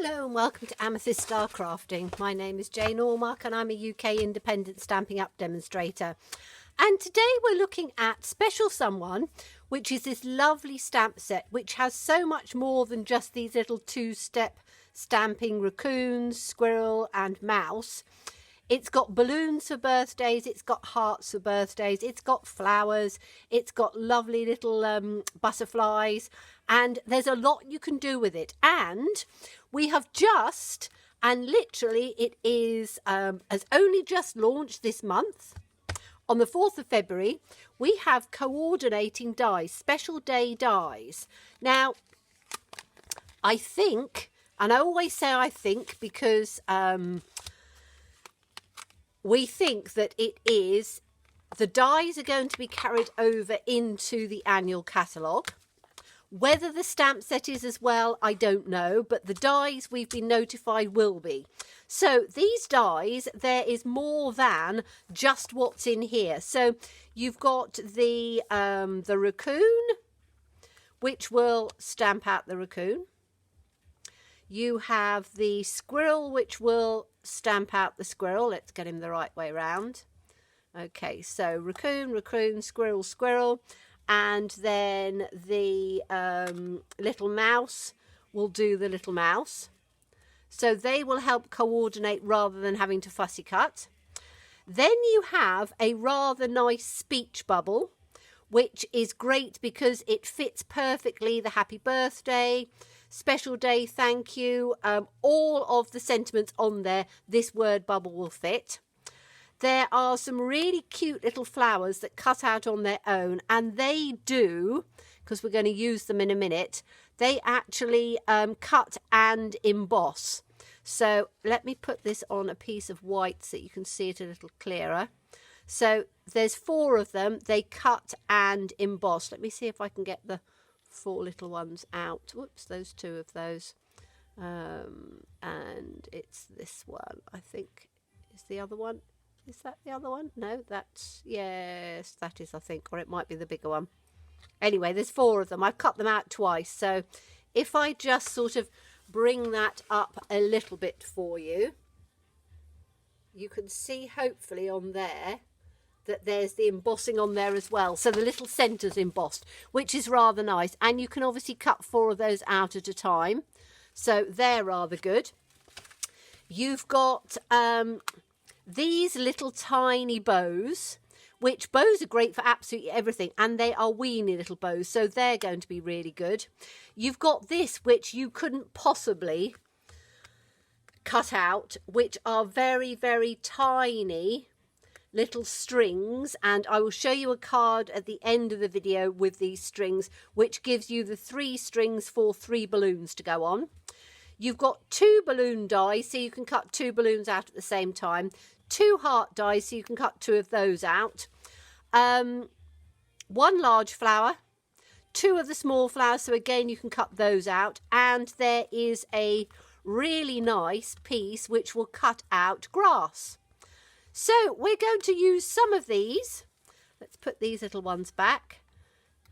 Hello and welcome to Amethyst Star Crafting. My name is Jane Allmark and I'm a UK independent Stampin' Up demonstrator. And today we're looking at Special Someone, which is this lovely stamp set which has so much more than just these little two-step stamping raccoons, squirrel and mouse. It's got balloons for birthdays, it's got hearts for birthdays, it's got flowers, it's got lovely little butterflies, and there's a lot you can do with it. And we have just, and literally it is, has only just launched this month. On the 4th of February, we have coordinating dies, special day dies. Now, I think, and I always say I think because we think that it is, the dies are going to be carried over into the annual catalogue. Whether the stamp set is as well, I don't know, but the dies we've been notified will be. So these dies, there is more than just what's in here. So you've got the raccoon, which will stamp out the raccoon. You have the squirrel, which will stamp out the squirrel. Let's get him the right way round. Okay, so raccoon, raccoon, squirrel, squirrel. And then the little mouse will do the little mouse. So they will help coordinate rather than having to fussy cut. Then you have a rather nice speech bubble, which is great because it fits perfectly the happy birthday, special day, thank you, all of the sentiments on there, this word bubble will fit. There are some really cute little flowers that cut out on their own, and they do, because we're going to use them in a minute, they actually cut and emboss. So let me put this on a piece of white so you can see it a little clearer. So there's 4 of them, they cut and emboss. Let me see if I can get the 4 little ones out. Whoops, those 2 of those. And it's this one, I think, is the other one. Is that the other one? No, that's, yes, that is, I think, or it might be the bigger one. Anyway, there's 4 of them. I've cut them out twice. So if I just sort of bring that up a little bit for you, you can see hopefully on there that there's the embossing on there as well. So the little centre's embossed, which is rather nice. And you can obviously cut 4 of those out at a time. So they're rather good. You've got these little tiny bows, which bows are great for absolutely everything, and they are weeny little bows, so they're going to be really good. You've got this, which you couldn't possibly cut out, which are very, very tiny little strings, and I will show you a card at the end of the video with these strings, which gives you the 3 strings for 3 balloons to go on. You've got 2 balloon dies, so you can cut 2 balloons out at the same time. 2 heart dies, so you can cut 2 of those out. 1 large flower, 2 of the small flowers, so again you can cut those out. And there is a really nice piece which will cut out grass. So we're going to use some of these. Let's put these little ones back.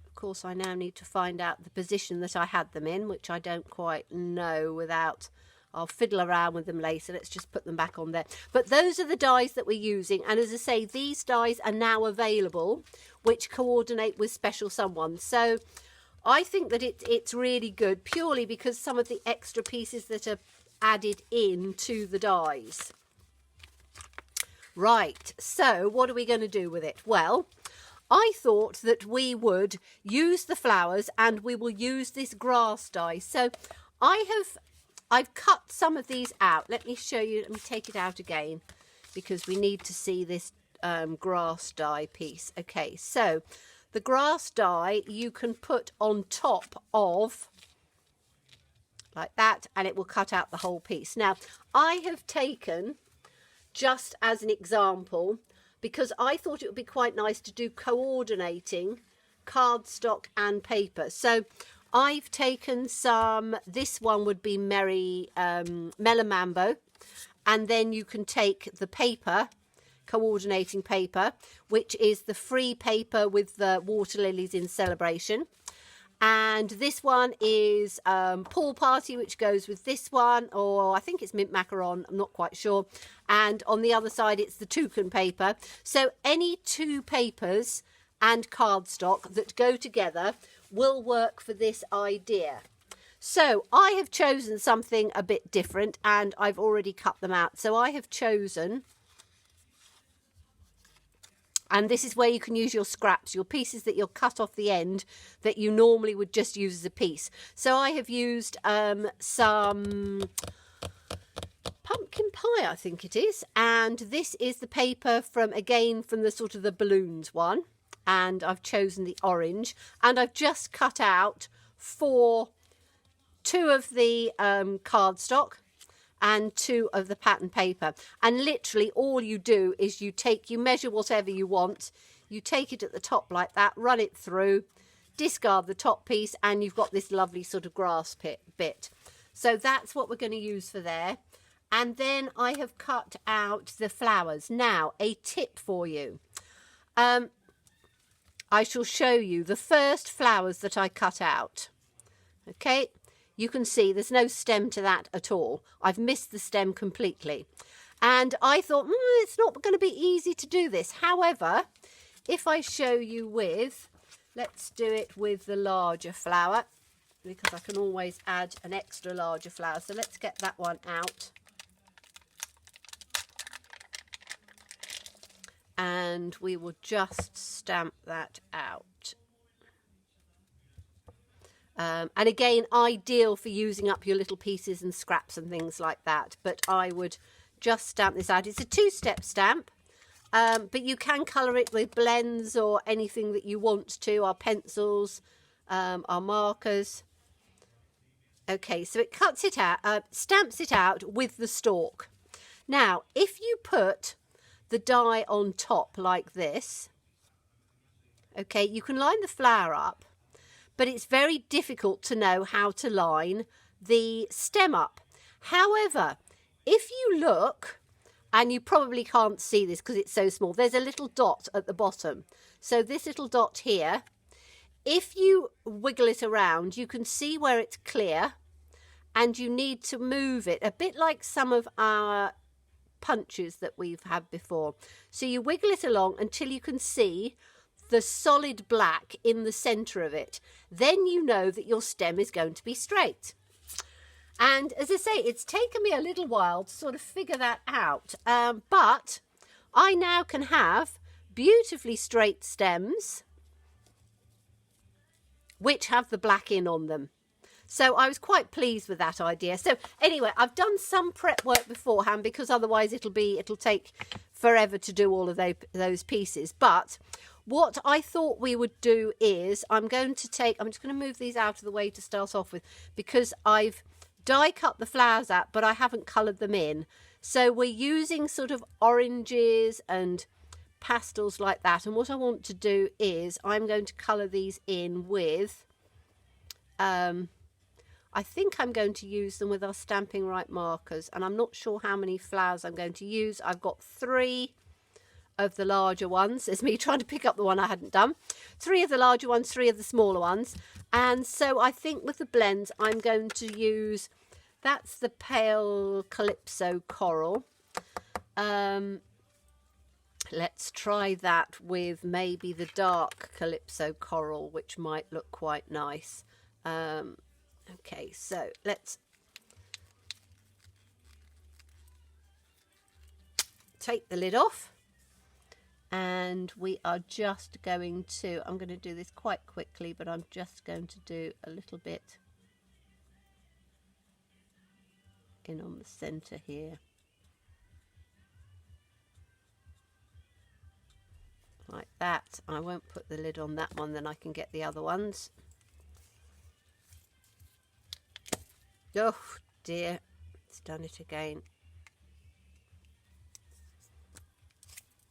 Of course, I now need to find out the position that I had them in, which I don't quite know without... I'll fiddle around with them later. Let's just put them back on there. But those are the dies that we're using. And as I say, these dies are now available, which coordinate with Special Someone. So I think that it's really good, purely because some of the extra pieces that are added in to the dies. Right, so what are we going to do with it? Well, I thought that we would use the flowers and we will use this grass die. So I've cut some of these out. Let me show you. Let me take it out again because we need to see this grass die piece. Okay, so the grass die you can put on top of like that, and it will cut out the whole piece. Now, I have taken, just as an example, because I thought it would be quite nice to do coordinating cardstock and paper. So I've taken some, this one would be Melon Mambo, and then you can take the paper, coordinating paper, which is the free paper with the water lilies in celebration. And this one is Pool Party, which goes with this one, or I think it's Mint Macaron, I'm not quite sure. And on the other side, it's the toucan paper. So any two papers and cardstock that go together will work for this idea. So I have chosen something a bit different, and I've already cut them out. So I have chosen... And this is where you can use your scraps, your pieces that you'll cut off the end that you normally would just use as a piece. So I have used some pumpkin pie, I think it is. And this is the paper from the sort of the balloons one. And I've chosen the orange. And I've just cut out two of the cardstock and two of the pattern paper. And literally all you do is you measure whatever you want, you take it at the top like that, run it through, discard the top piece, and you've got this lovely sort of grass bit. So that's what we're going to use for there. And then I have cut out the flowers. Now, a tip for you. I shall show you the first flowers that I cut out. Okay. You can see there's no stem to that at all. I've missed the stem completely. And I thought, it's not going to be easy to do this. However, if I show you with, let's do it with the larger flower, because I can always add an extra larger flower. So let's get that one out. And we will just stamp that out. And again, ideal for using up your little pieces and scraps and things like that. But I would just stamp this out. It's a two-step stamp, but you can colour it with blends or anything that you want to. Our pencils, our markers. Okay, so it cuts it out, stamps it out with the stalk. Now, if you put the die on top like this, okay, you can line the flower up. But it's very difficult to know how to line the stem up. However, if you look, and you probably can't see this because it's so small, there's a little dot at the bottom. So this little dot here, if you wiggle it around, you can see where it's clear, and you need to move it, a bit like some of our punches that we've had before. So you wiggle it along until you can see the solid black in the centre of it. Then you know that your stem is going to be straight. And as I say, it's taken me a little while to sort of figure that out. But I now can have beautifully straight stems which have the black in on them. So I was quite pleased with that idea. So anyway, I've done some prep work beforehand because otherwise it'll take forever to do all of those pieces. But what I thought we would do is I'm just going to move these out of the way to start off with, because I've die cut the flowers out, but I haven't coloured them in. So we're using sort of oranges and pastels like that. And what I want to do is I'm going to colour these in with, I think I'm going to use them with our Stampin' Right markers. And I'm not sure how many flowers I'm going to use. I've got 3 of the larger ones. It's me trying to pick up the one I hadn't done. 3 of the larger ones, 3 of the smaller ones. And so I think with the blends I'm going to use, that's the pale Calypso Coral. Let's try that with maybe the dark Calypso Coral, which might look quite nice. Okay, so let's take the lid off. And we are just going to, I'm going to do this quite quickly, but I'm just going to do a little bit in on the centre here. Like that. I won't put the lid on that one, then I can get the other ones. Oh dear, it's done it again.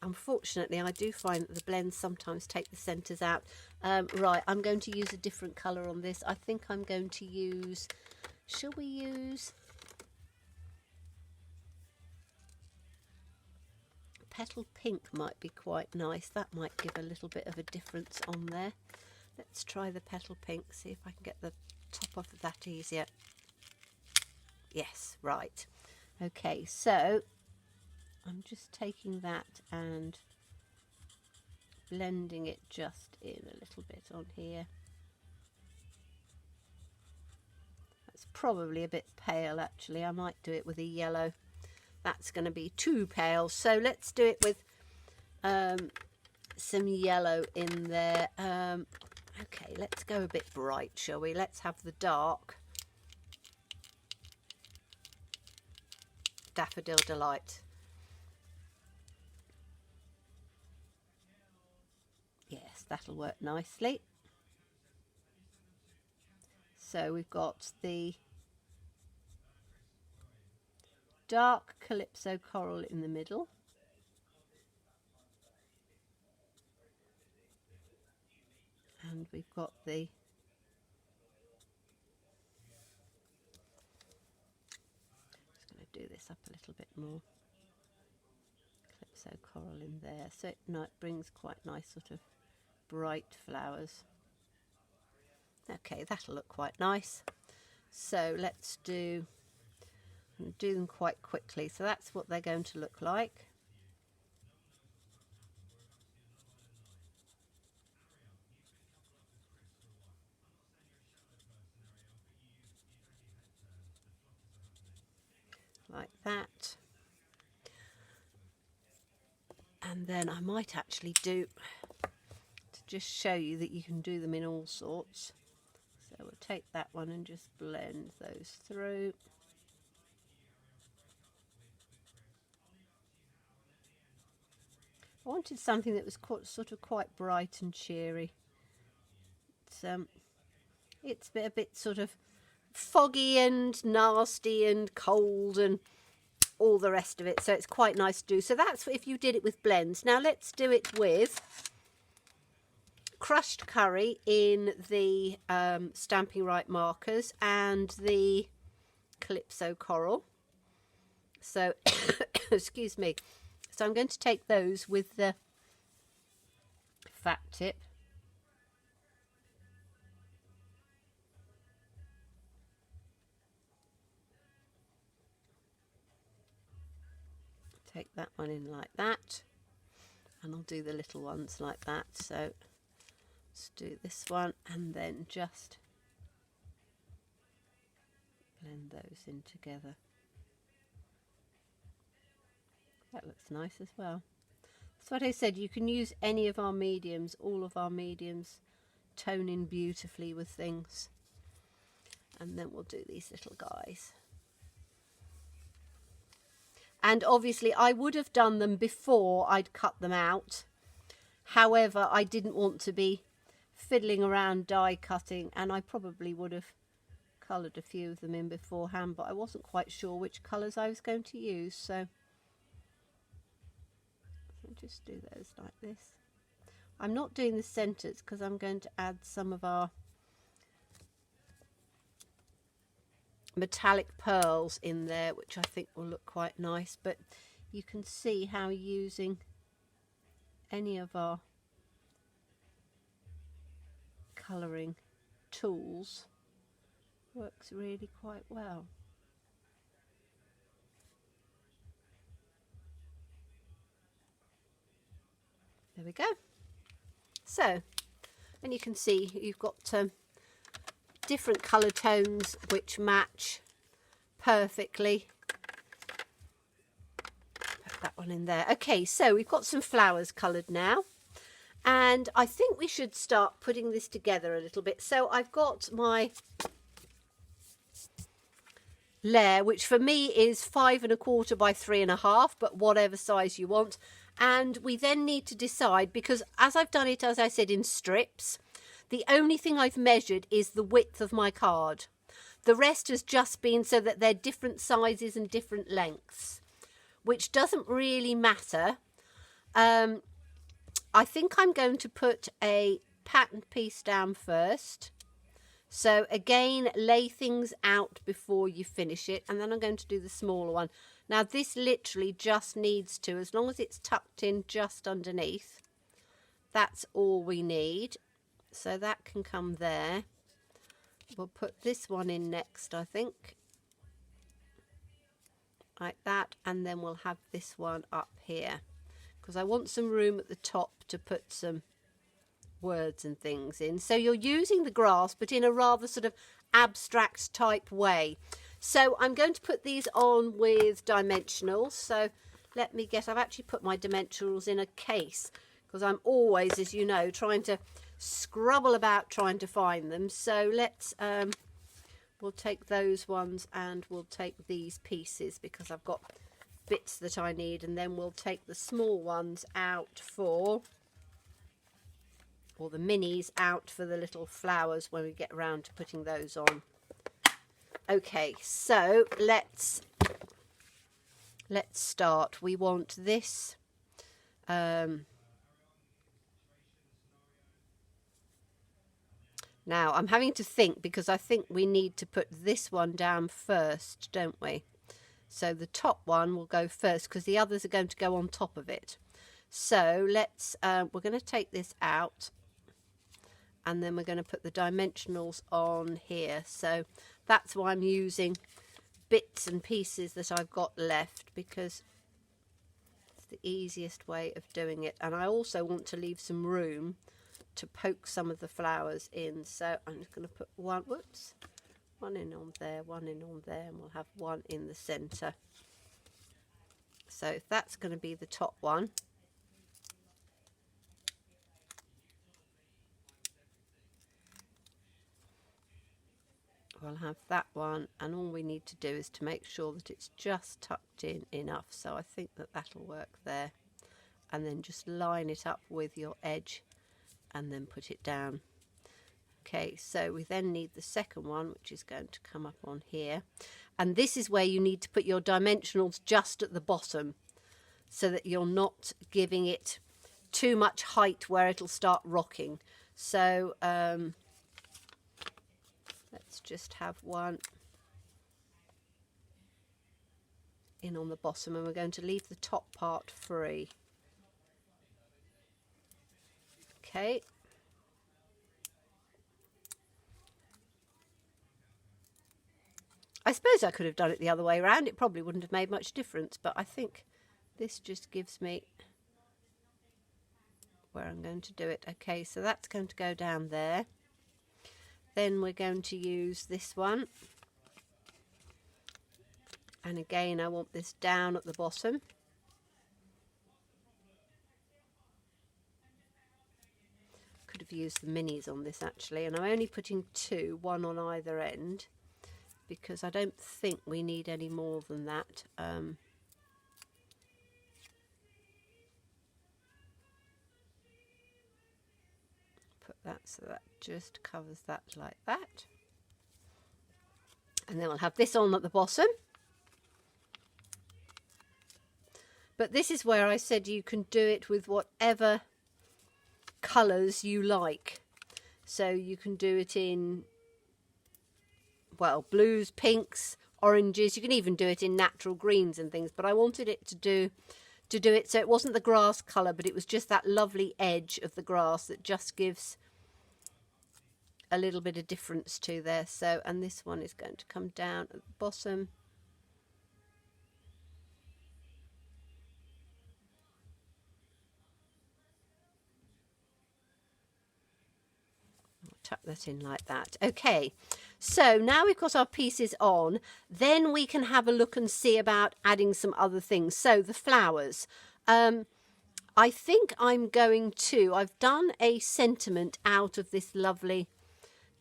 Unfortunately, I do find that the blends sometimes take the centres out. Right, I'm going to use a different colour on this. I think I'm going to use, shall we use Petal Pink? Might be quite nice. That might give a little bit of a difference on there. Let's try the petal pink, see if I can get the top off of that easier. Yes, right. Okay, so I'm just taking that and blending it just in a little bit on here. That's probably a bit pale actually. I might do it with a yellow. That's going to be too pale. So let's do it with some yellow in there. Okay, let's go a bit bright, shall we? Let's have the dark Daffodil Delight. Yes, that'll work nicely. So we've got the dark Calypso Coral in the middle. And we've got the just going to do this up a little bit more. Calypso Coral in there. So it brings quite nice sort of bright flowers. Okay, that'll look quite nice. So let's do them quite quickly. So that's what they're going to look like. Like that. And then I might actually do, to just show you that you can do them in all sorts. So we'll take that one and just blend those through. I wanted something that was sort of quite bright and cheery. It's a bit sort of foggy and nasty and cold and all the rest of it, so it's quite nice to do. So that's if you did it with blends. Now let's do it with crushed curry in the Stampin' Right markers and the Calypso Coral. So excuse me. So I'm going to take those with the fat tip. Take that one in like that, and I'll do the little ones like that. So let's do this one and then just blend those in together. That looks nice as well. That's what I said, you can use any of our mediums, all of our mediums tone in beautifully with things. And then we'll do these little guys. And obviously I would have done them before I'd cut them out. However, I didn't want to be fiddling around die cutting, and I probably would have coloured a few of them in beforehand, but I wasn't quite sure which colours I was going to use, so I'll just do those like this. I'm not doing the centres because I'm going to add some of our metallic pearls in there, which I think will look quite nice, but you can see how using any of our colouring tools works really quite well. There we go. So, and you can see you've got different colour tones which match perfectly. Put that one in there. Okay, so we've got some flowers coloured now, and I think we should start putting this together a little bit. So I've got my layer, which for me is 5 1/4 by 3 1/2, but whatever size you want. And we then need to decide, because as I've done it, as I said, in strips, the only thing I've measured is the width of my card. The rest has just been so that they're different sizes and different lengths, which doesn't really matter. I think I'm going to put a pattern piece down first. So again, lay things out before you finish it, and then I'm going to do the smaller one. Now this literally just needs to, as long as it's tucked in just underneath, that's all we need. so that can come there. We'll put this one in next, I think, like that, and then we'll have this one up here because I want some room at the top to put some words and things in. So you're using the grass but in a rather sort of abstract type way. So I'm going to put these on with dimensionals. So let me get, I've actually put my dimensionals in a case because I'm always, as you know, trying to scrabble about trying to find them. So let's we'll take those ones and we'll take these pieces because I've got bits that I need, and then we'll take the small ones out for, or the minis out for the little flowers when we get around to putting those on. Okay, so let's start. We want this now I'm having to think because I think we need to put this one down first, don't we? So the top one will go first because the others are going to go on top of it. So let's we're going to take this out, and then we're going to put the dimensionals on here. So that's why I'm using bits and pieces that I've got left, because it's the easiest way of doing it. And I also want to leave some room to poke some of the flowers in. So I'm just going to put one, whoops, one in on there, one in on there, and we'll have one in the center. So that's going to be the top one. We'll have that one, and all we need to do is to make sure that it's just tucked in enough. So I think that that'll work there, and then just line it up with your edge and then put it down. Okay, so we then need the second one, which is going to come up on here, and this is where you need to put your dimensionals just at the bottom so that you're not giving it too much height where it'll start rocking. So let's just have one in on the bottom, and we're going to leave the top part free. Okay. I suppose I could have done it the other way around. It probably wouldn't have made much difference, but I think this just gives me where I'm going to do it. Okay, so that's going to go down there. Then we're going to use this one. And again, I want this down at the bottom. Could have used the minis on this actually, and I'm only putting two, one on either end, because I don't think we need any more than that. Put that so that just covers that like that. And then we'll have this on at the bottom. But this is where I said you can do it with whatever colours you like. So you can do it in, well, blues, pinks, oranges. You can even do it in natural greens and things. But I wanted it to do it so it wasn't the grass colour, but it was just that lovely edge of the grass that just gives a little bit of difference to there. So, and this one is going to come down at the bottom. Tuck that in like that. Okay, so now we've got our pieces on, then we can have a look and see about adding some other things. So the flowers, I think I'm going to, I've done a sentiment out of this lovely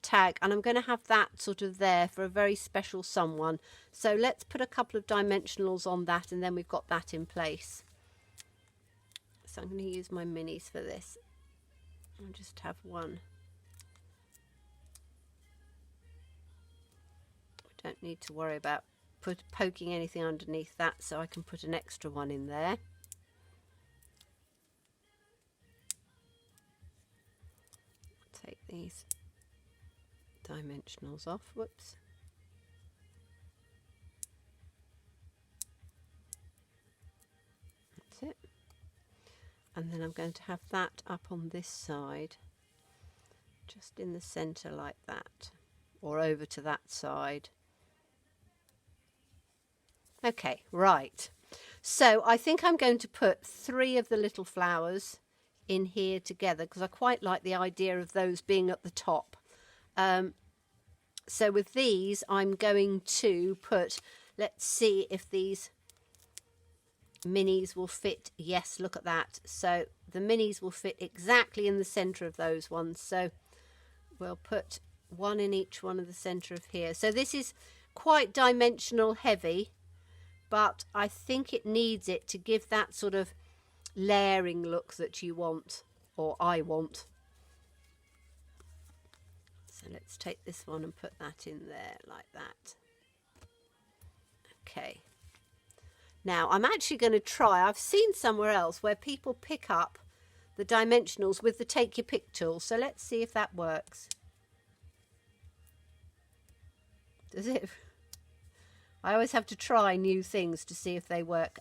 tag, and I'm going to have that sort of there for a very special someone. So let's put a couple of dimensionals on that, and then we've got that in place. So I'm going to use my minis for this. I'll just have one. Don't need to worry about poking anything underneath that, so I can put an extra one in there. Take these dimensionals off. Whoops. That's it. And then I'm going to have that up on this side, just in the center like that, or over to that side. Okay, right. So I think I'm going to put 3 of the little flowers in here together because I quite like the idea of those being at the top. So with these, I'm going to put, let's see if these minis will fit. Yes, look at that. So the minis will fit exactly in the center of those ones. So we'll put 1 in each one of the center of here. So this is quite dimensional heavy, but I think it needs it to give that sort of layering look that you want, or I want. So let's take this one and put that in there like that. Okay. Now I'm actually going to try, I've seen somewhere else where people pick up the dimensionals with the take your pick tool. So let's see if that works. Does it? I always have to try new things to see if they work.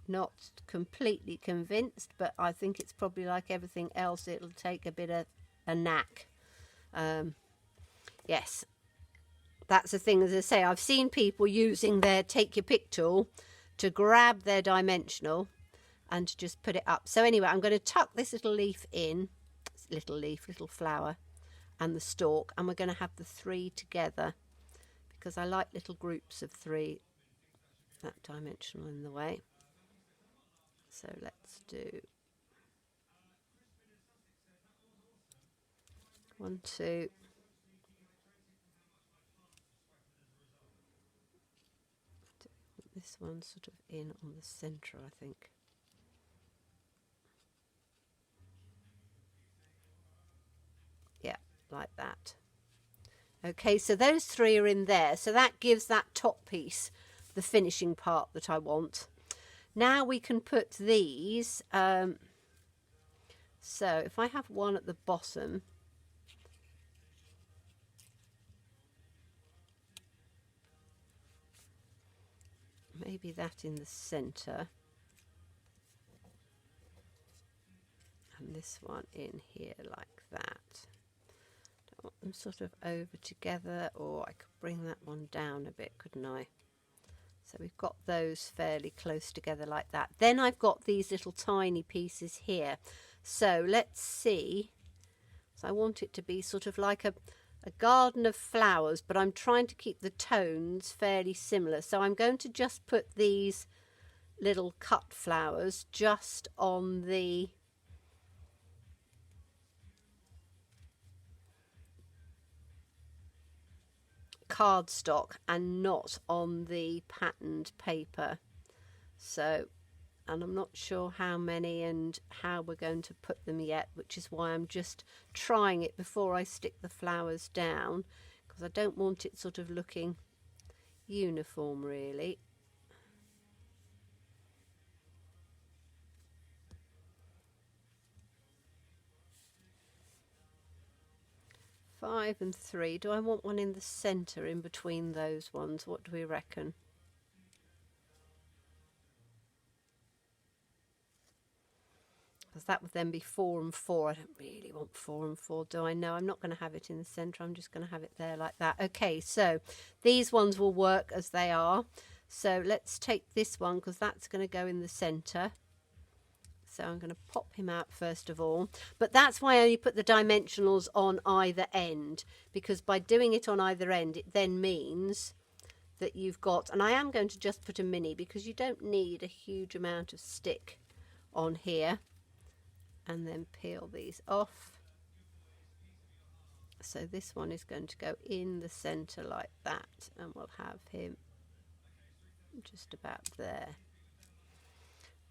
Not completely convinced, but I think it's probably like everything else. It'll take a bit of a knack. Yes, that's the thing. As I say, I've seen people using their take your pick tool to grab their dimensional and to just put it up. So anyway, I'm going to tuck this little leaf in, little flower, and the stalk, and we're going to have the 3 together because I like little groups of 3. That dimensional in the way. So let's do 1, 2. This one sort of in on the center, I think. Yeah, like that. Okay, so those 3 are in there. So that gives that top piece the finishing part that I want. Now we can put these. So if I have one at the bottom, maybe that in the center, and this one in here like that. Don't want them sort of over together, or I could bring that one down a bit, couldn't I? So we've got those fairly close together like that. Then I've got these little tiny pieces here. So let's see. So I want it to be sort of like a garden of flowers, but I'm trying to keep the tones fairly similar. So I'm going to just put these little cut flowers just on the cardstock and not on the patterned paper. So, and I'm not sure how many and how we're going to put them yet, which is why I'm just trying it before I stick the flowers down, because I don't want it sort of looking uniform really. Five and 3. Do I want one in the centre in between those ones? What do we reckon? Because that would then be 4 and 4. I don't really want 4 and 4, do I? No, I'm not going to have it in the centre. I'm just going to have it there like that. Okay, so these ones will work as they are. So let's take this one because that's going to go in the centre. So I'm going to pop him out first of all. But that's why I only put the dimensionals on either end, because by doing it on either end, it then means that you've got, and I am going to just put a mini because you don't need a huge amount of stick on here. And then peel these off. So this one is going to go in the centre like that, and we'll have him just about there.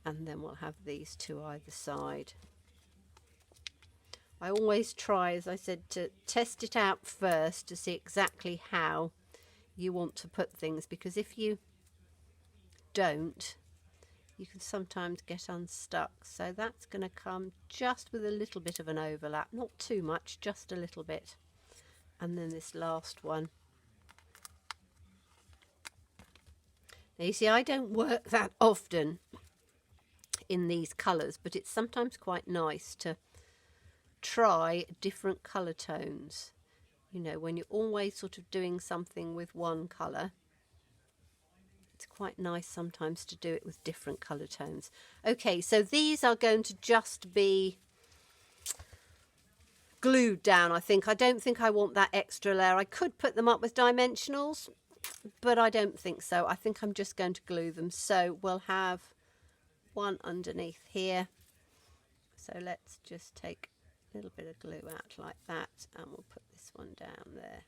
And then we'll have these 2 either side. I always try, as I said, to test it out first to see exactly how you want to put things, because if you don't, you can sometimes get unstuck. So that's going to come just with a little bit of an overlap, not too much, just a little bit. And then this last one. Now you see, I don't work that often in these colours, but it's sometimes quite nice to try different colour tones. You know, when you're always sort of doing something with one colour, it's quite nice sometimes to do it with different colour tones. Okay, so these are going to just be glued down, I think. I don't think I want that extra layer. I could put them up with dimensionals, but I don't think so. I think I'm just going to glue them. So we'll have one underneath here. So let's just take a little bit of glue out like that, and we'll put this one down there.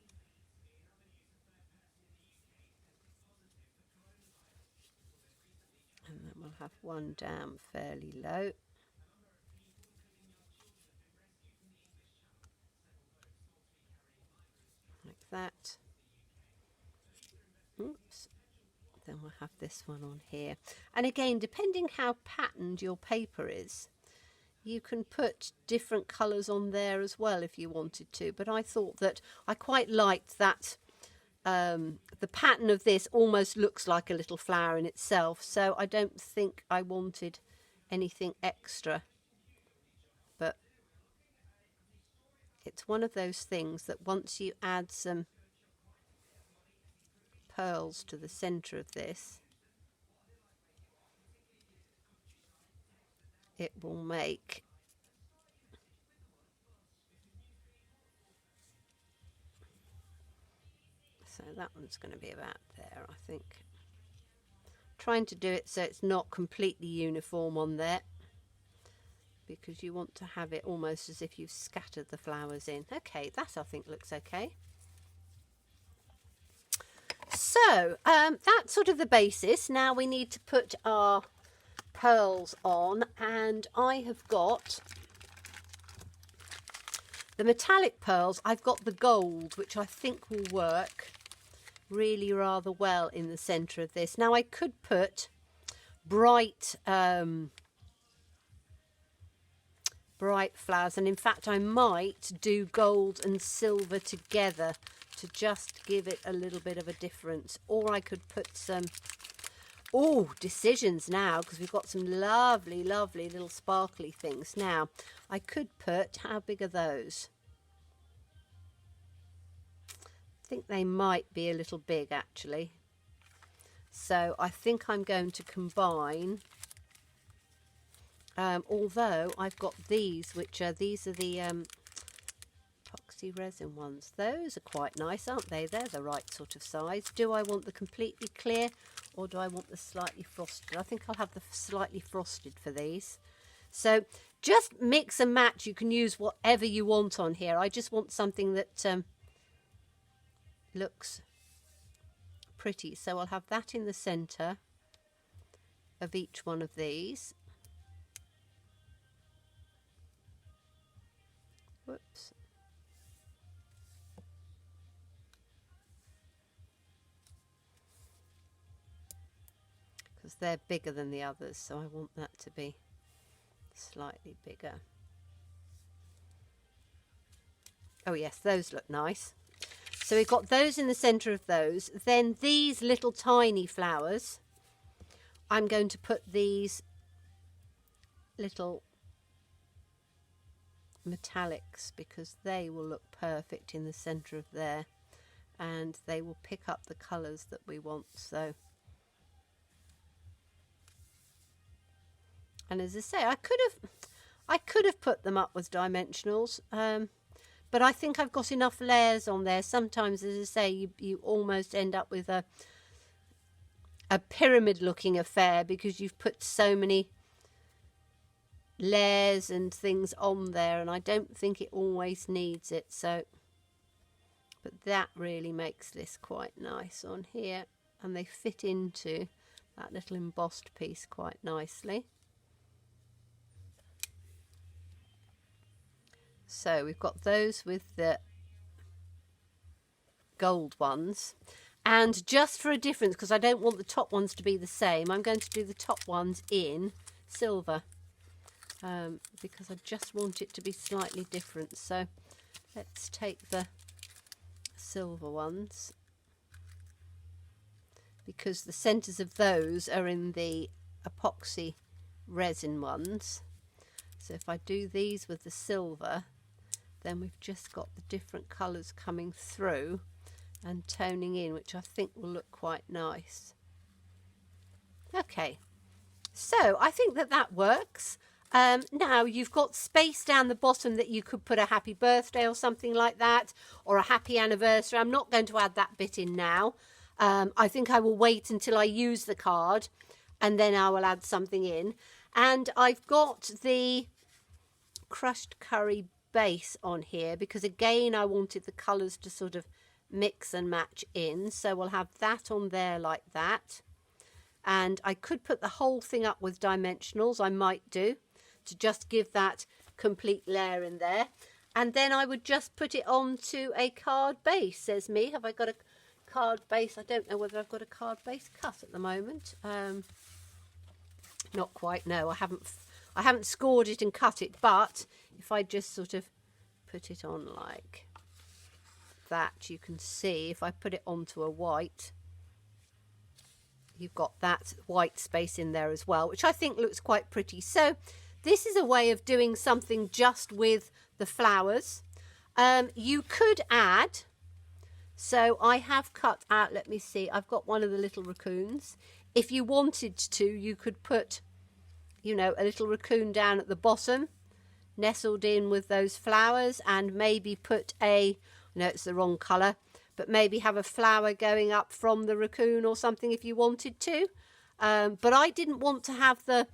And then we'll have one down fairly low. Like that. Oops. Then we'll have this one on here. And again, depending how patterned your paper is, you can put different colours on there as well if you wanted to. But I thought that I quite liked that the pattern of this almost looks like a little flower in itself. So I don't think I wanted anything extra. But it's one of those things that once you add some pearls to the centre of this, it will make so that one's going to be about there, I think. Trying to do it so it's not completely uniform on there, because you want to have it almost as if you've scattered the flowers in. Okay, that I think looks okay. So that's sort of the basis. Now we need to put our pearls on, and I have got the metallic pearls. I've got the gold, which I think will work really rather well in the centre of this. Now I could put bright bright flowers, and in fact I might do gold and silver together to just give it a little bit of a difference. Or I could put some, oh, decisions now, because we've got some lovely little sparkly things. Now I could put, how big are those? I think they might be a little big actually. So I think I'm going to combine, although I've got these, which are, these are the epoxy resin ones. Those are quite nice, aren't they? They're the right sort of size. Do I want the completely clear, or do I want the slightly frosted? I think I'll have the slightly frosted for these. So just mix and match. You can use whatever you want on here. I just want something that looks pretty. So I'll have that in the centre of each one of these. Whoops. Because they're bigger than the others, so I want that to be slightly bigger. Oh yes, those look nice. So we've got those in the centre of those. Then these little tiny flowers, I'm going to put these little metallics, because they will look perfect in the centre of there, and they will pick up the colours that we want. So, and as I say, I could have put them up with dimensionals, but I think I've got enough layers on there. Sometimes, as I say, you almost end up with a pyramid looking affair, because you've put so many layers and things on there, and I don't think it always needs it. So, but that really makes this quite nice on here, and they fit into that little embossed piece quite nicely. So we've got those with the gold ones, and just for a difference, because I don't want the top ones to be the same, I'm going to do the top ones in silver, because I just want it to be slightly different. So let's take the silver ones, because the centres of those are in the epoxy resin ones. So if I do these with the silver, then we've just got the different colours coming through and toning in, which I think will look quite nice. Okay, so I think that that works. Now you've got space down the bottom that you could put a happy birthday or something like that, or a happy anniversary. I'm not going to add that bit in now. I think I will wait until I use the card and then I will add something in. And I've got the crushed curry base on here because again I wanted the colours to sort of mix and match in, so we'll have that on there like that. And I could put the whole thing up with dimensionals, I might do, to just give that complete layer in there. And then I would just put it onto a card base. Says me, have I got a card base? I don't know whether I've got a card base cut at the moment. Not quite, no, I haven't scored it and cut it, but if I just sort of put it on like that, you can see if I put it onto a white, you've got that white space in there as well, which I think looks quite pretty. So this is a way of doing something just with the flowers. You could add, so I have cut out, let me see, I've got one of the little raccoons. If you wanted to, you could put, you know, a little raccoon down at the bottom, nestled in with those flowers, and maybe put a, no, it's the wrong colour, but maybe have a flower going up from the raccoon or something if you wanted to. But I didn't want to have the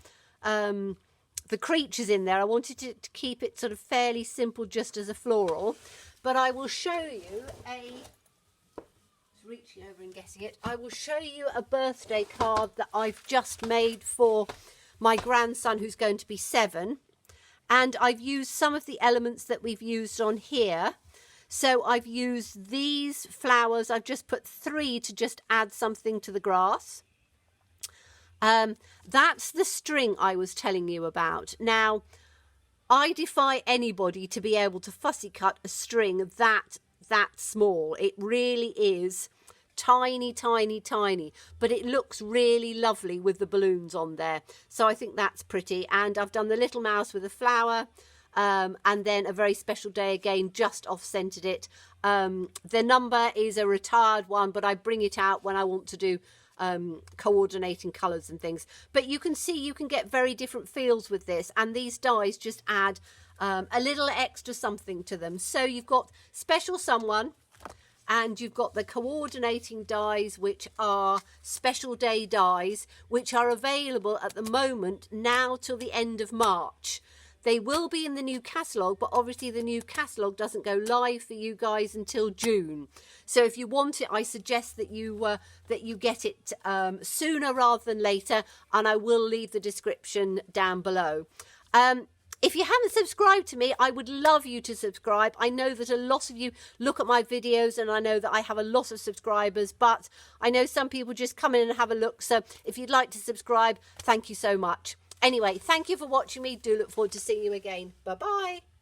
creatures in there. I wanted to keep it sort of fairly simple, just as a floral. But I will show you reaching over and getting it. I will show you a birthday card that I've just made for my grandson who's going to be 7. And I've used some of the elements that we've used on here. So I've used these flowers. I've just put 3 to just add something to the grass. That's the string I was telling you about. Now, I defy anybody to be able to fussy cut a string that small. It really is tiny, tiny, tiny, but it looks really lovely with the balloons on there. So I think that's pretty. And I've done the little mouse with a flower, and then a very special day again, just off-centered it. The number is a retired one, but I bring it out when I want to do coordinating colours and things. But you can see you can get very different feels with this, and these dies just add a little extra something to them. So you've got Special Someone, and you've got the coordinating dies, which are special day dies, which are available at the moment now till the end of March. They will be in the new catalogue, but obviously the new catalogue doesn't go live for you guys until June. So if you want it, I suggest that you get it sooner rather than later, and I will leave the description down below. If you haven't subscribed to me, I would love you to subscribe. I know that a lot of you look at my videos, and I know that I have a lot of subscribers, but I know some people just come in and have a look. So if you'd like to subscribe, thank you so much. Anyway, thank you for watching me. Do look forward to seeing you again. Bye-bye.